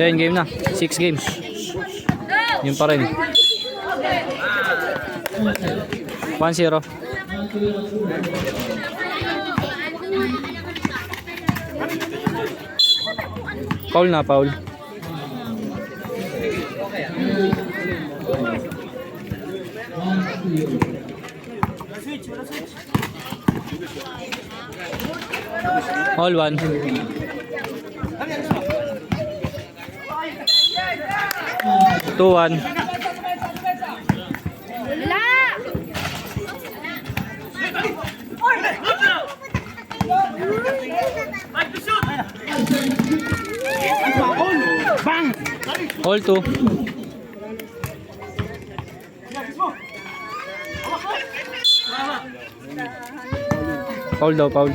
10 game na. 6 games. Yun pa rin. 1-0. Foul na, foul. All 1. 2-1. All 2. Foul daw, foul.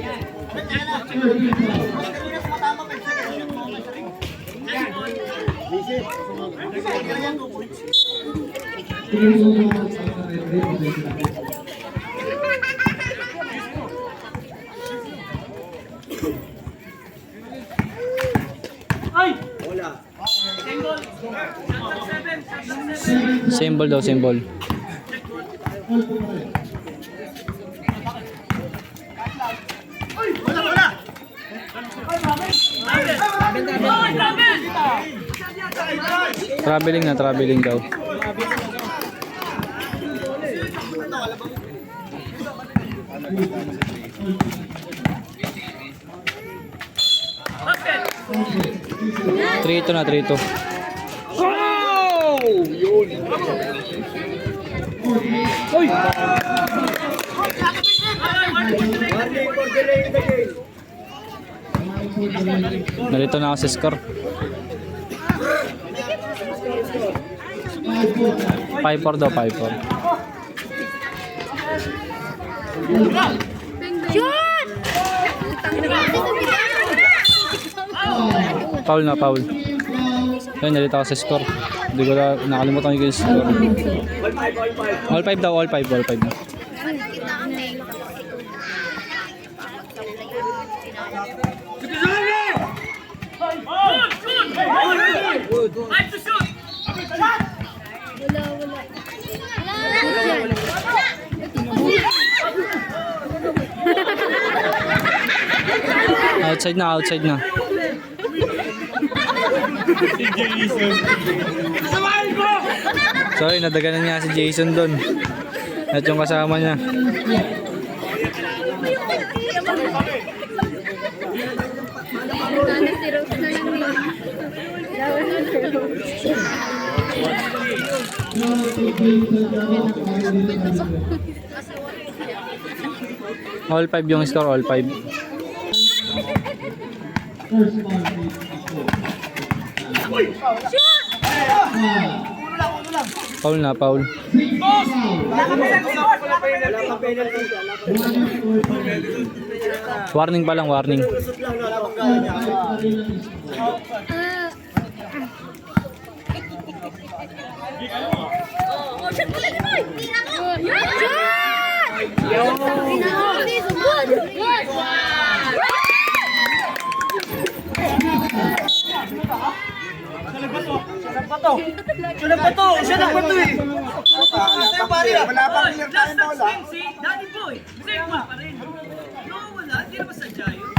Symbol daw, symbol. Traveling daw. Trito na, trito. Oy! Narito na ako sa score. 5-4 daw, 5-4. Shoot! Foul na, foul. Ayun, narito ako sa score. Hindi ko na nakalimutan yung score. All 5 daw, all 5 na. Outside na, outside na. Sorry, nadaganan niya si Jason doon. At yung kasama niya. All 5 yung score, all 5. Foul na, foul. Warning pa lang, warning. Siya nagbato eh. Wala pang clear time bola. Daddy boy, safe pa rin. No, wala, hindi naman sadya yun.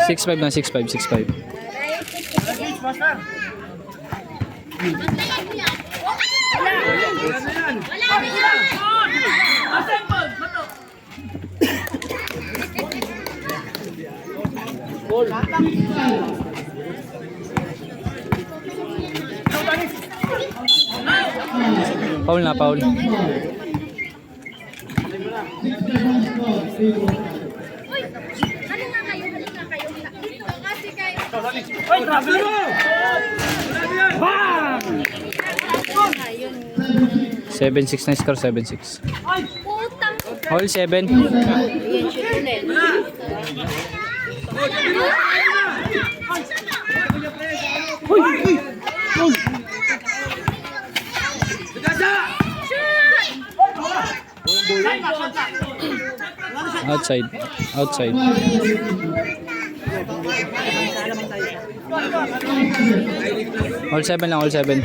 6-5 na, 6-5, 6-5. Assemble, bato. Foul na, foul. Oy, traveler mo! Bang! 7-6 na score, 7-6. All 7. Outside. Outside. All 7 lang, all 7.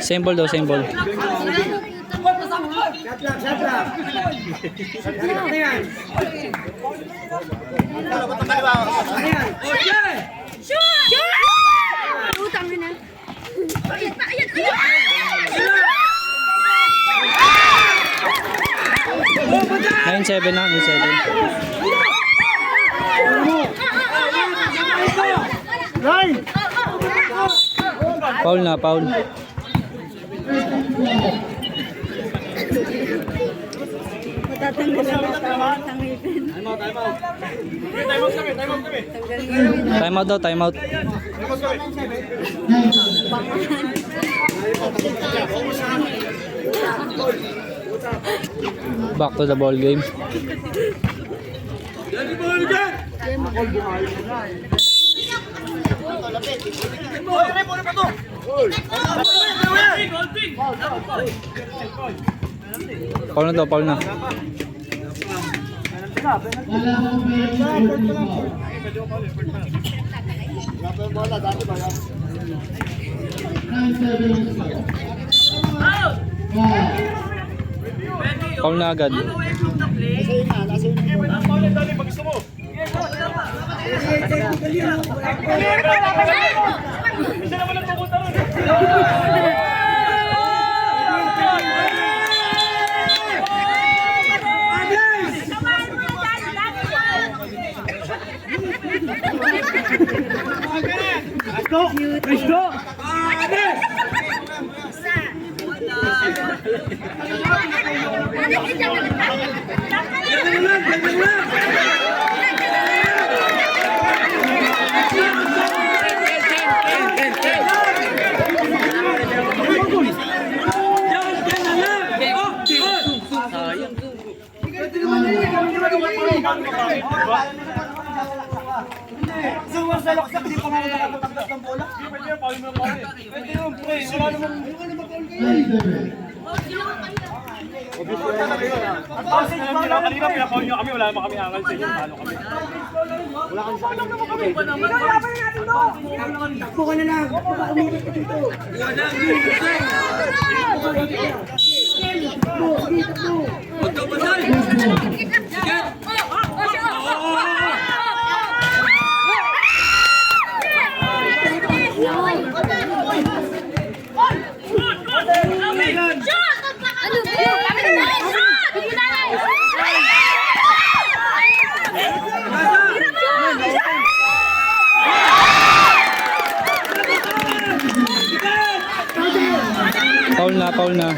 Same ball daw, same ball. Utang na na. Ayan, 7 na, ayan, 7. Foul na, foul. Matatanggal ang ngipin. Time out daw, time out. Back to the ball game. Foul na to, foul na. Foul na agad. Let's go! Sa laksak, di pa nga nakatagdas ng bola. Pwede yung pauli mo na pauli. Pwede yung pre, wala naman. Kanina pinapauli nyo kami, wala naman kami angal sa inyo. Talo kami. Wala kami sa akin. Takbo ka na lang. Umikot ka dito. Foul na, foul na.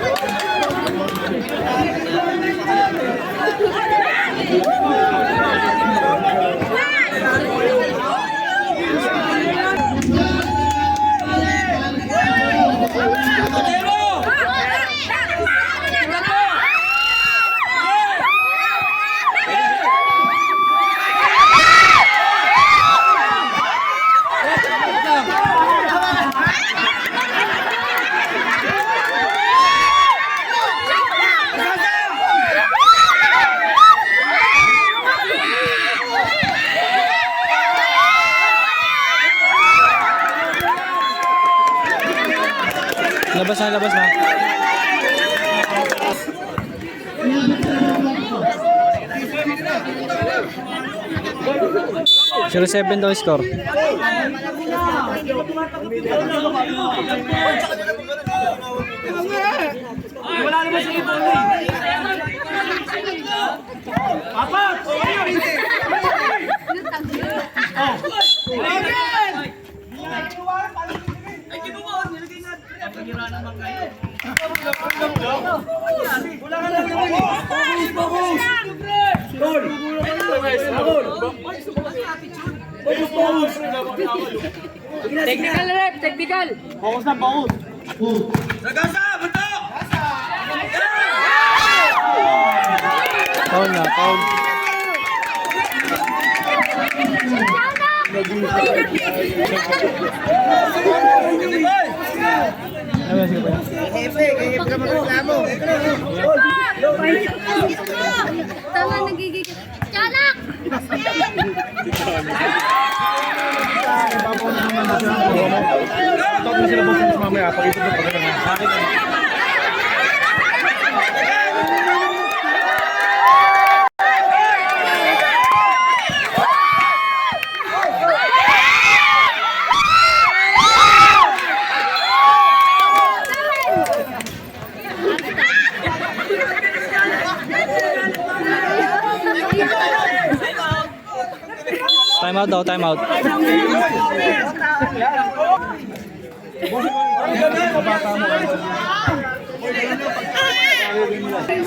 Labas na, labas na. Zero 7 daw score. Wala naman sa ito. Apat! Ay, kinuha. Nilagay na. Pagira naman kayo. Wala ka lang naman eh. Focus! Gol! Gol! Focus! Technical rep, technical. Focus na, focus! Sagasa! Buntok! Foul na, foul. Sana! Tama, nagigigil. Tiyanak! Tawag mo sila boss mamaya. Pakita mo pag Time out daw, time out.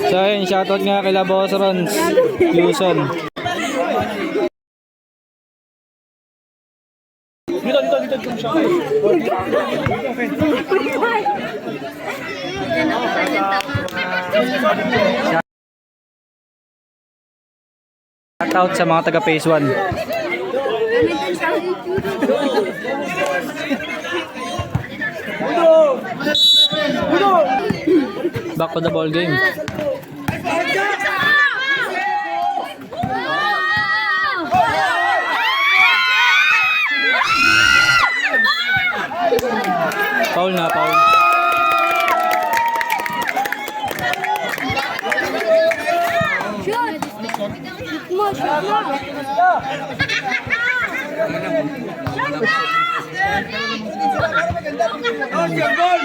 So ayun, shoutout nga kila Boss Rons, Yuson. dito siya. Shoutout sa mga taga Phase 1. Back to the ball game. Foul na, foul. Shoot! Shoot mo, shoot mo! Gol!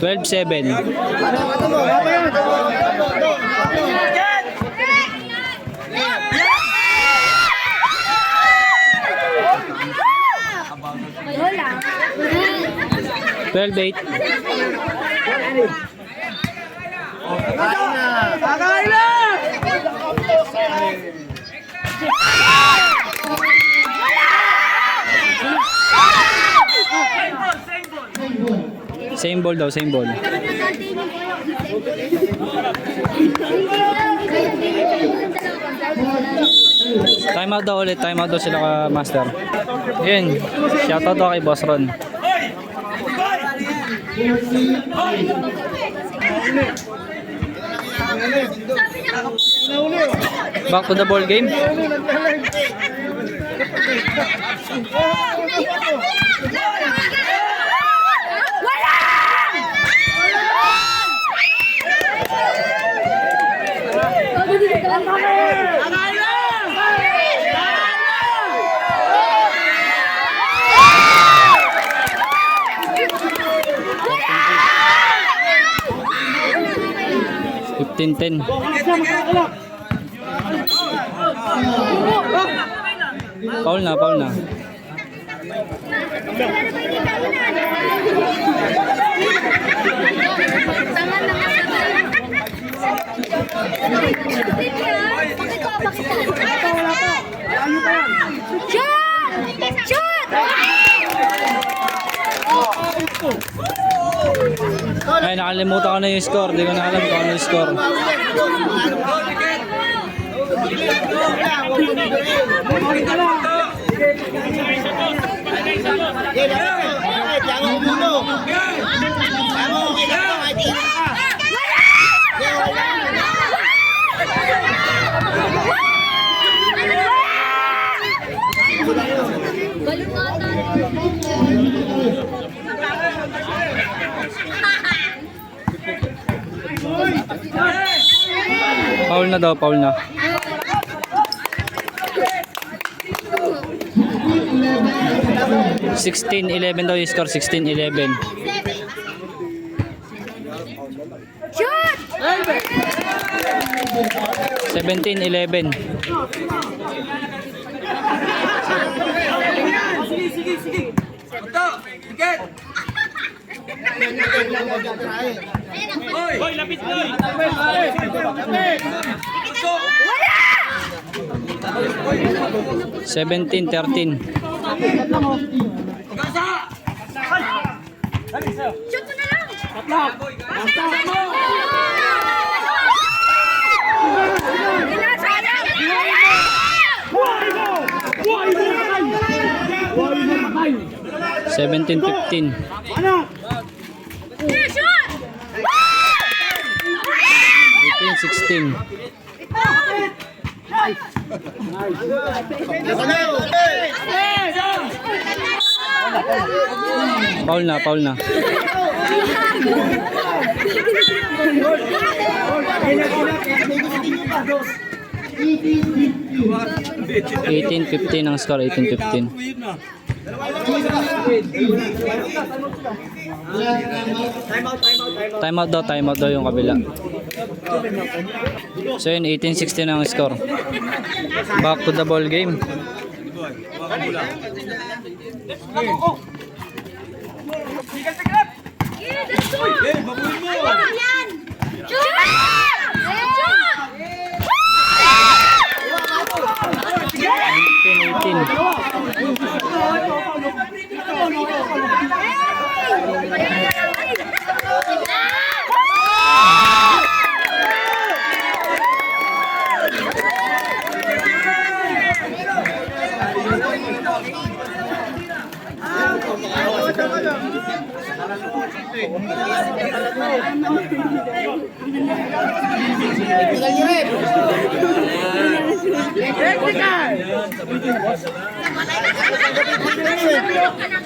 12-7. Wala. 12-8. Kakain na! Same ball daw, same ball. Time out daw ulit, time out daw sila ka master. Yun, shoutout daw kay Boss Ron. Back to the ball game. Ten. Foul na, foul na. Shoot! Shoot! Ay, nakalimutan ko na yung score. Di ko na alam kung ano yung score. Foul na daw, foul na. (16-11) daw yung score, 16-11. Shoot! 17-11. Hoy, lapit boy! 17-13. Shoot mo na lang! 17-15. Ano? Shoot! 18-16. Foul na, foul na. Eighteen 15 ang score, 18-15. Time out daw yung kabila. So yun, 18-16 ang score. Back to the ball game. Ayan! Shoot! Shoot! 18.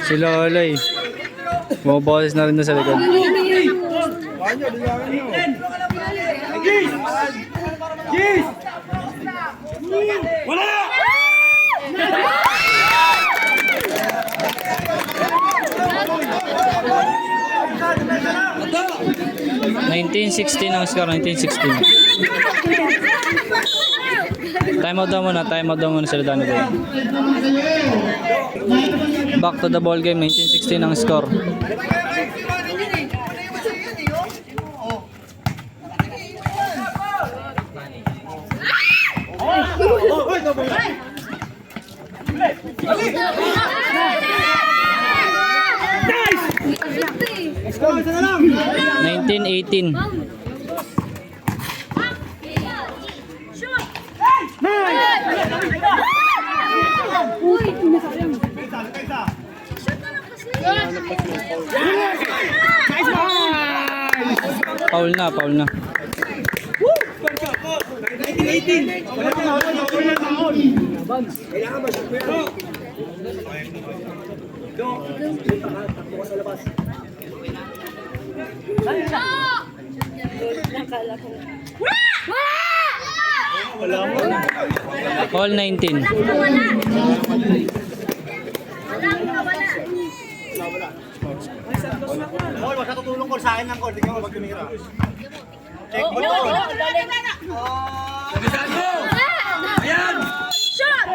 Si Loloy. Bumaboses na rin doon sa likod. Gis! Wala! 19-16 ang score, 19-16. Time out daw muna sila Danny Boy. Back to the ball game, 19-16 ang score. Isa na lang! 19-18. Foul na. 19-18! Wala pa na. Kailangan ba siya? All 19. Col, wag ka tutulong call sa akin ng call. Hindi ka mag-tumira. Check mo na call. Ayan! Shoot!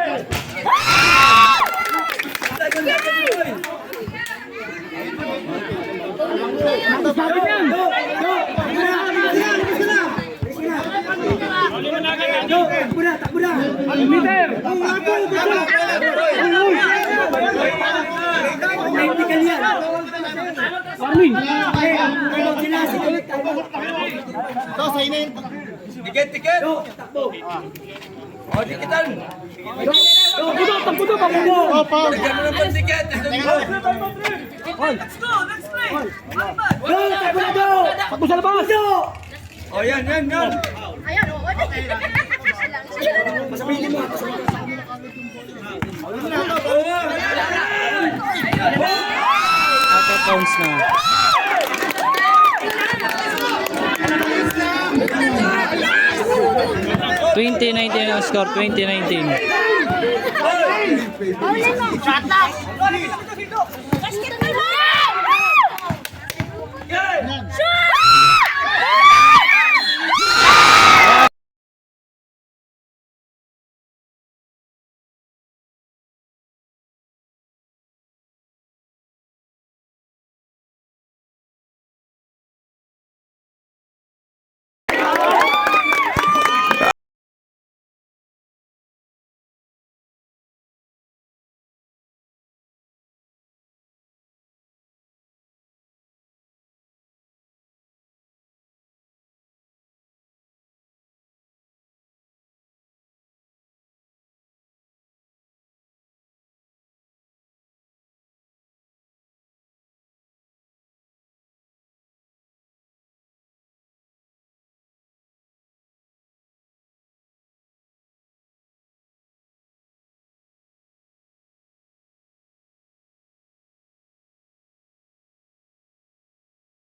Takbo na! Meter! Technical yan! Warning! Ito, sa'yo na yun. Tiket! Takbo! O, tikitan! Takbo to! Opo! Lagyan mo ng pantiket! Let's play! Takbo na to! Takbo sa labas! O, yan! Ayan, oo. Masabihin mo! Out of bounds na. $20-19 ang score, 20-19. Shot lang!